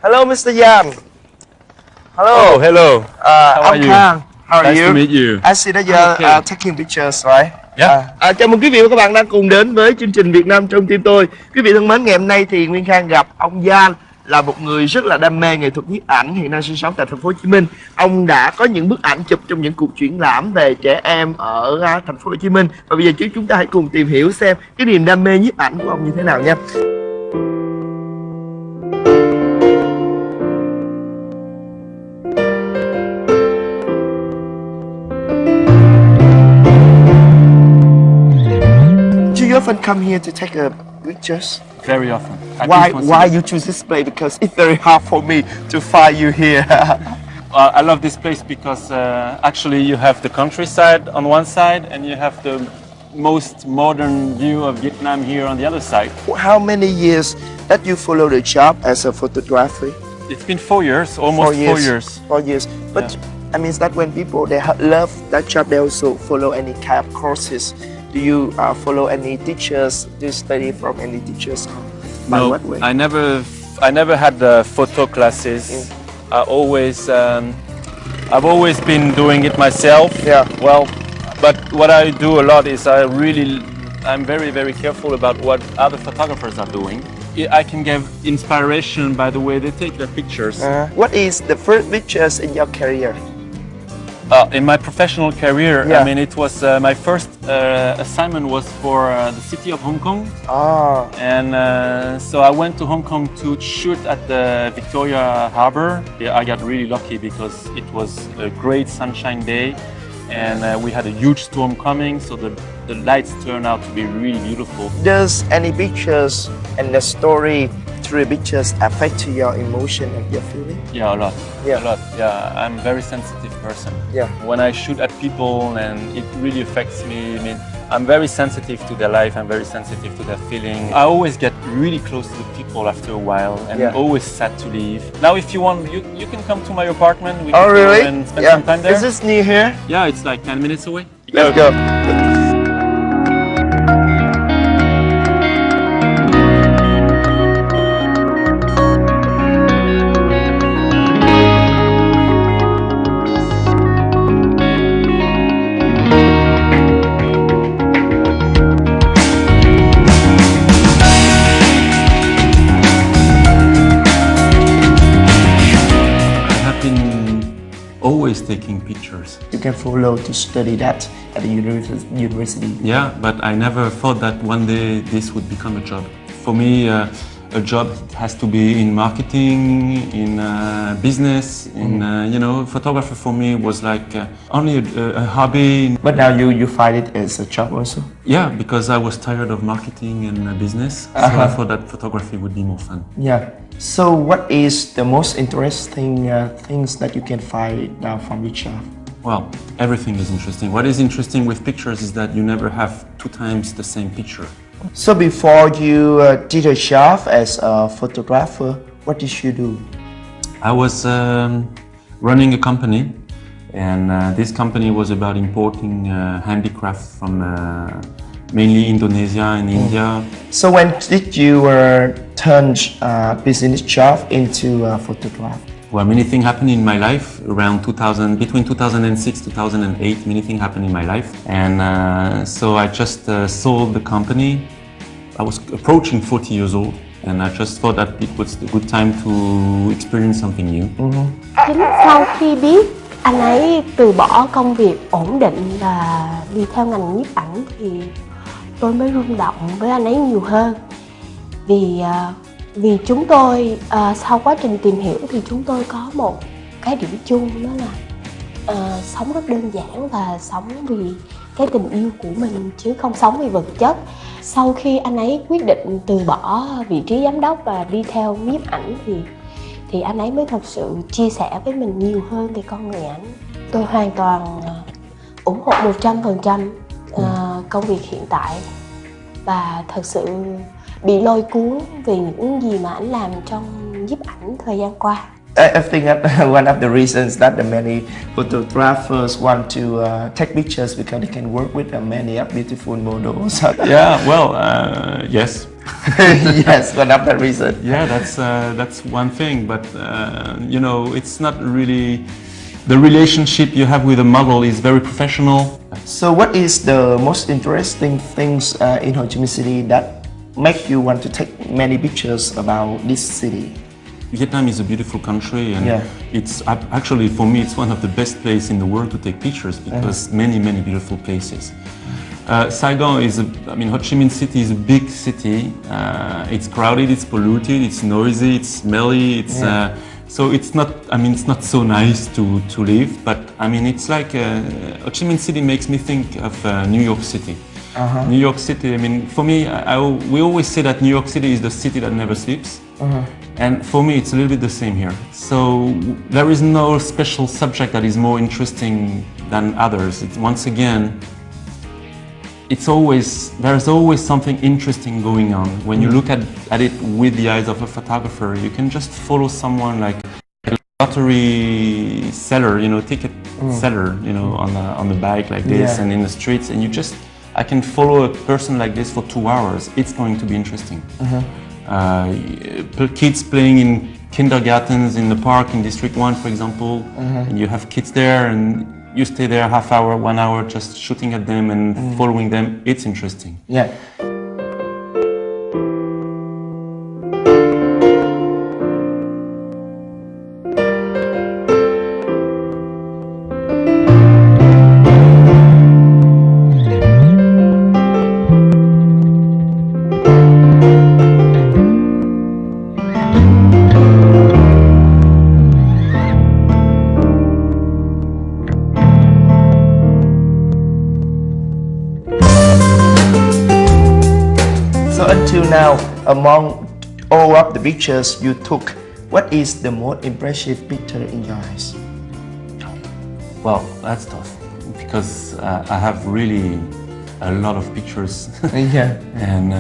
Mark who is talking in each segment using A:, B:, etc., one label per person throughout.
A: Hello, Mr. Yan. Hello.
B: Oh, hello. How are
A: I'm
B: you?
A: Kang. How are
B: Nice
A: you?
B: to meet you.
A: I see that you're
B: Okay.
A: taking pictures, right?
B: Yeah.
A: Chào mừng quý vị và các bạn đang cùng đến với chương trình Việt Nam trong tim tôi. Quý vị thân mến, ngày hôm nay thì Nguyên Khang gặp ông Yan, là một người rất là đam mê nghệ thuật nhiếp ảnh, hiện nay sinh sống tại thành phố Hồ Chí Minh. Ông đã có những bức ảnh chụp trong những cuộc triển lãm về trẻ em ở thành phố Hồ Chí Minh. Và bây giờ chúng ta hãy cùng tìm hiểu xem cái niềm đam mê nhiếp ảnh của ông như thế nào nha. Do you often come here to take pictures?
B: Very often.
A: Why you choose this place? Because it's very hard for me to find you here.
B: I love this place because actually you have the countryside on one side and you have the most modern view of Vietnam here on the other side.
A: How many years that you follow the job as a photographer?
B: It's been 4 years, almost 4 years.
A: 4 years. But I mean that when people they love that job, they also follow any kind of courses. Do you follow any teachers? Do you study from any teachers? By
B: No,
A: what way?
B: I never had photo classes. I've always been doing it myself.
A: Yeah.
B: Well, but what I do a lot is I'm very, very careful about what other photographers are doing. I can give inspiration by the way they take their pictures.
A: What is the first pictures in your career?
B: In my professional career,
A: Yeah.
B: I mean, it was my first assignment was for the city of Hong Kong. And so I went to Hong Kong to shoot at the Victoria Harbour. I got really lucky because it was a great sunshine day and we had a huge storm coming, so the lights turned out to be really beautiful.
A: Does any pictures and the story through the pictures affect your emotion and your feeling?
B: Yeah, a lot.
A: Yeah.
B: A lot. Yeah, I'm a very sensitive person.
A: Yeah.
B: When I shoot at people and it really affects me, I mean, I'm very sensitive to their life, I'm very sensitive to their feeling. I always get really close to the people after a while and always sad to leave. Now if you want, you can come to my apartment. We can
A: really?
B: go and spend some time there.
A: Is this near here?
B: Yeah, it's like 10 minutes away.
A: Let's go.
B: Always taking pictures.
A: You can follow to study that at the university.
B: Yeah, but I never thought that one day this would become a job. For me, a job has to be in marketing, in business, in you know, photography for me was like only a hobby.
A: But now you find it as a job also?
B: Yeah, because I was tired of marketing and business, so I thought that photography would be more fun.
A: Yeah. So what is the most interesting things that you can find from your job?
B: Well, everything is interesting. What is interesting with pictures is that you never have 2 times the same picture.
A: So before you did a job as a photographer, what did you do?
B: I was running a company, and this company was about importing handicraft from mainly Indonesia and India.
A: So when did you turn business job into photography?
B: Well, many things happened in my life around 2000, between 2006 2008. Many things happened in my life, and so I just sold the company. I was approaching 40 years old, and I just thought that it was a good time to experience something new.
C: Chính sau khi biết anh ấy từ bỏ công việc ổn định và đi theo ngành nhiếp ảnh thì tôi mới rung động với anh ấy nhiều hơn. Vì chúng tôi sau quá trình tìm hiểu thì chúng tôi có một cái điểm chung, đó là sống rất đơn giản và sống vì cái tình yêu của mình chứ không sống vì vật chất. Sau khi anh ấy quyết định từ bỏ vị trí giám đốc và đi theo nhiếp ảnh thì anh ấy mới thật sự chia sẻ với mình nhiều hơn về con người ảnh. Tôi hoàn toàn ủng hộ 100% công việc hiện tại và thật sự bị lôi cuốn về những gì mà anh làm trong nhiếp ảnh thời gian qua.
A: I think that one of the reasons that the many photographers want to take pictures because they can work with many beautiful models.
B: Yeah, well, yes.
A: Yes, one of the reason.
B: Yeah, that's one thing, but you know, it's not really the relationship you have with a model is very professional.
A: So what is the most interesting things in Ho Chi Minh City that make you want to take many pictures about this city?
B: Vietnam is a beautiful country, and it's actually, for me, it's one of the best places in the world to take pictures because many beautiful places. Saigon is, Ho Chi Minh City is a big city. It's crowded, it's polluted, it's noisy, it's smelly. It's so it's not. It's not so nice to live. But it's like Ho Chi Minh City makes me think of New York City. New York City. For me, we always say that New York City is the city that never sleeps. And for me, it's a little bit the same here. So there is no special subject that is more interesting than others. Once again, there's always something interesting going on. When you look at it with the eyes of a photographer, you can just follow someone like a lottery seller, ticket seller, on the bike like this and in the streets, and I can follow a person like this for 2 hours. It's going to be interesting. Kids playing in kindergartens in the park in District 1, for example, and you have kids there and you stay there half hour, 1 hour just shooting at them and following them. It's interesting.
A: Yeah. Until now, among all of the pictures you took, what is the most impressive picture in your eyes?
B: Well, that's tough because I have really a lot of pictures. And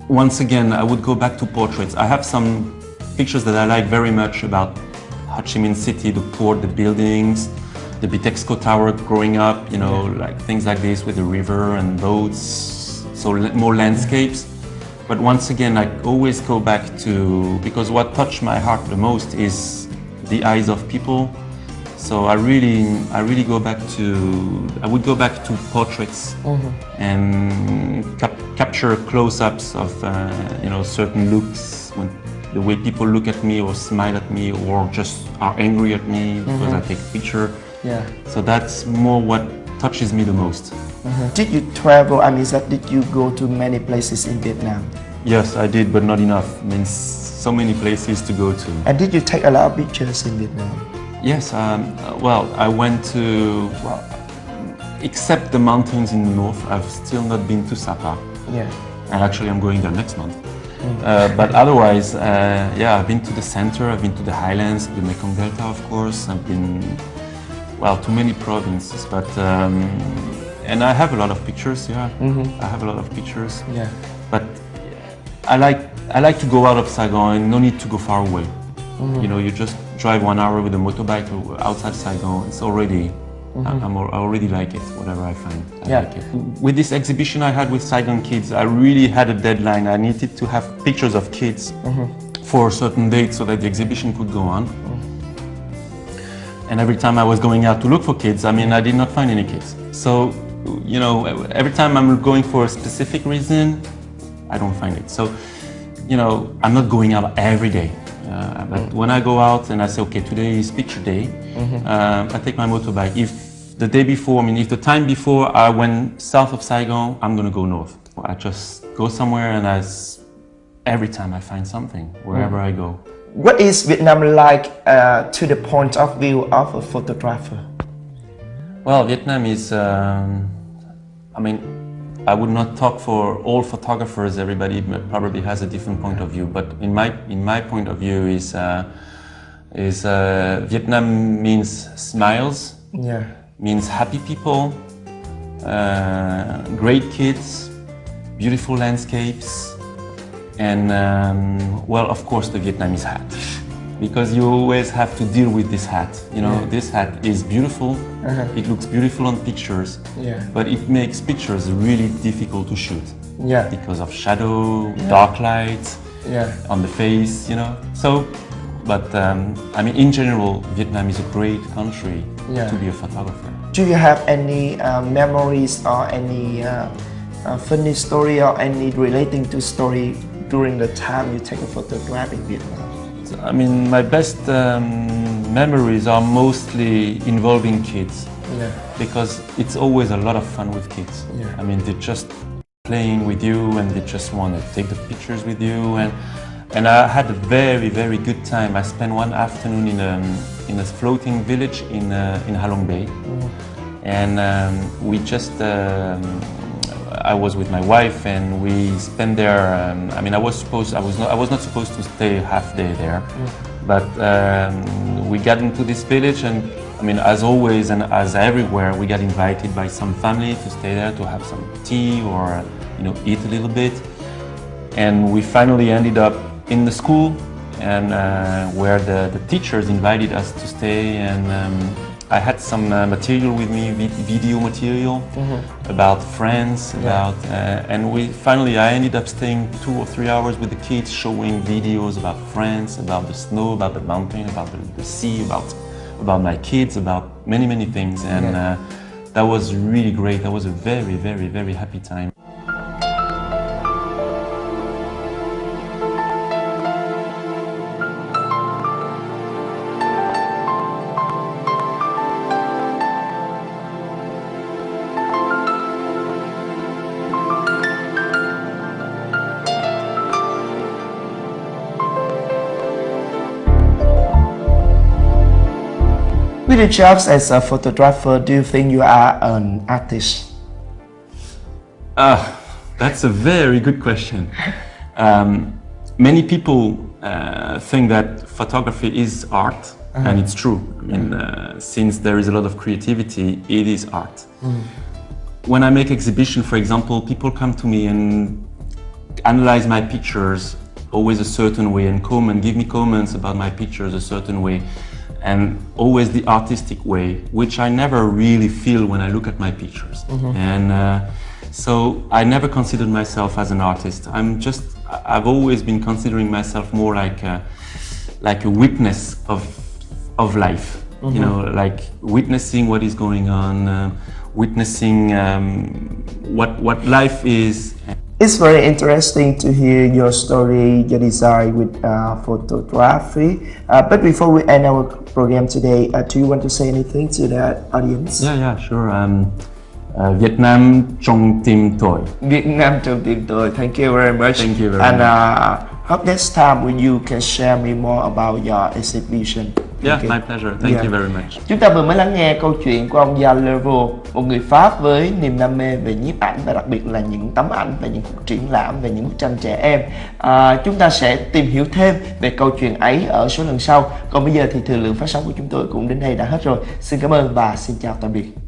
B: once again, I would go back to portraits. I have some pictures that I like very much about Ho Chi Minh City, the port, the buildings, the Bitexco Tower growing up, like things like this with the river and boats. So more landscapes, but once again, I always go back to, because what touched my heart the most is the eyes of people. So I would go back to portraits and capture close-ups of certain looks, the way people look at me or smile at me or just are angry at me because I take a picture.
A: Yeah.
B: So that's more what touches me the most.
A: Did you travel, did you go to many places in Vietnam?
B: Yes, I did, but not enough. So many places to go to.
A: And did you take a lot of pictures in Vietnam?
B: Yes, well, I went to, except the mountains in the north, I've still not been to Sapa.
A: Yeah.
B: And actually I'm going there next month. But otherwise, I've been to the center, I've been to the highlands, the Mekong Delta, of course. I've been, to many provinces, but and I have a lot of pictures. I have a lot of pictures.
A: Yeah.
B: But I like to go out of Saigon and no need to go far away. You just drive 1 hour with a motorbike outside Saigon. It's already, I already like it. Whatever I find, I like it. With this exhibition I had with Saigon kids, I really had a deadline. I needed to have pictures of kids for a certain date so that the exhibition could go on. And every time I was going out to look for kids, I did not find any kids. So, every time I'm going for a specific reason, I don't find it. So, I'm not going out every day. But when I go out and I say, okay, today is picture day, I take my motorbike. If the day before, if the time before I went south of Saigon, I'm going to go north. I just go somewhere and every time I find something, wherever I go.
A: What is Vietnam like to the point of view of a photographer?
B: Well, Vietnam is, I would not talk for all photographers. Everybody probably has a different point of view. But in my point of view is Vietnam means smiles, means happy people, great kids, beautiful landscapes, and well, of course, the Vietnamese hat, because you always have to deal with this hat. This hat is beautiful. It looks beautiful on pictures, but it makes pictures really difficult to shoot.
A: Yeah.
B: because of shadow, dark light
A: Yeah.
B: on the face, you know. So, but I mean, in general, Vietnam is a great country
A: Yeah.
B: to be a photographer.
A: Do you have any memories or any funny story or any relating to story during the time you take a photograph in Vietnam?
B: So, I mean, my best memories are mostly involving kids.
A: Yeah.
B: Because it's always a lot of fun with kids.
A: Yeah.
B: I mean, they're just playing with you and they just want to take the pictures with you. And I had a very, very good time. I spent one afternoon in a floating village in Ha Long Bay. And we just, I was with my wife and we spent there. I mean, I was not supposed to stay half day there, but we got into this village, and I mean, as always and as everywhere, we got invited by some family to stay there to have some tea or eat a little bit. And we finally ended up in the school, and where the teachers invited us to stay, and I had some material with me, video material about France, and I ended up staying 2 or 3 hours with the kids, showing videos about France, about the snow, about the mountain, about the sea, about my kids, about many things, and that was really great. That was a very, very, very happy time.
A: With your jobs as a photographer, do you think you are an artist?
B: That's a very good question. Many people think that photography is art, and it's true. I mean, since there is a lot of creativity, it is art. When I make exhibition, for example, people come to me and analyze my pictures always a certain way and come and give me comments about my pictures a certain way, and always the artistic way, which I never really feel when I look at my pictures. And so I never considered myself as an artist. I've always been considering myself more like a witness of life, you know, like witnessing what is going on, witnessing what life is.
A: It's very interesting to hear your story, your design with photography. But before we end our program today, do you want to say anything to the audience?
B: Yeah, sure. Việt Nam trong tim tôi.
A: Việt Nam trong tim tôi. Thank you very much.
B: Thank you very
A: much. And hope next time when you can share me more about your exhibition.
B: Yeah, my pleasure. Thank you very much.
A: Chúng ta vừa mới lắng nghe câu chuyện của ông Yan Lerval, một người Pháp với niềm đam mê về nhiếp ảnh và đặc biệt là những tấm ảnh và những cuộc triển lãm về những bức tranh trẻ em. Chúng ta sẽ tìm hiểu thêm về câu chuyện ấy ở số lần sau. Còn bây giờ thì thời lượng phát sóng của chúng tôi cũng đến đây đã hết rồi. Xin cảm ơn và xin chào tạm biệt.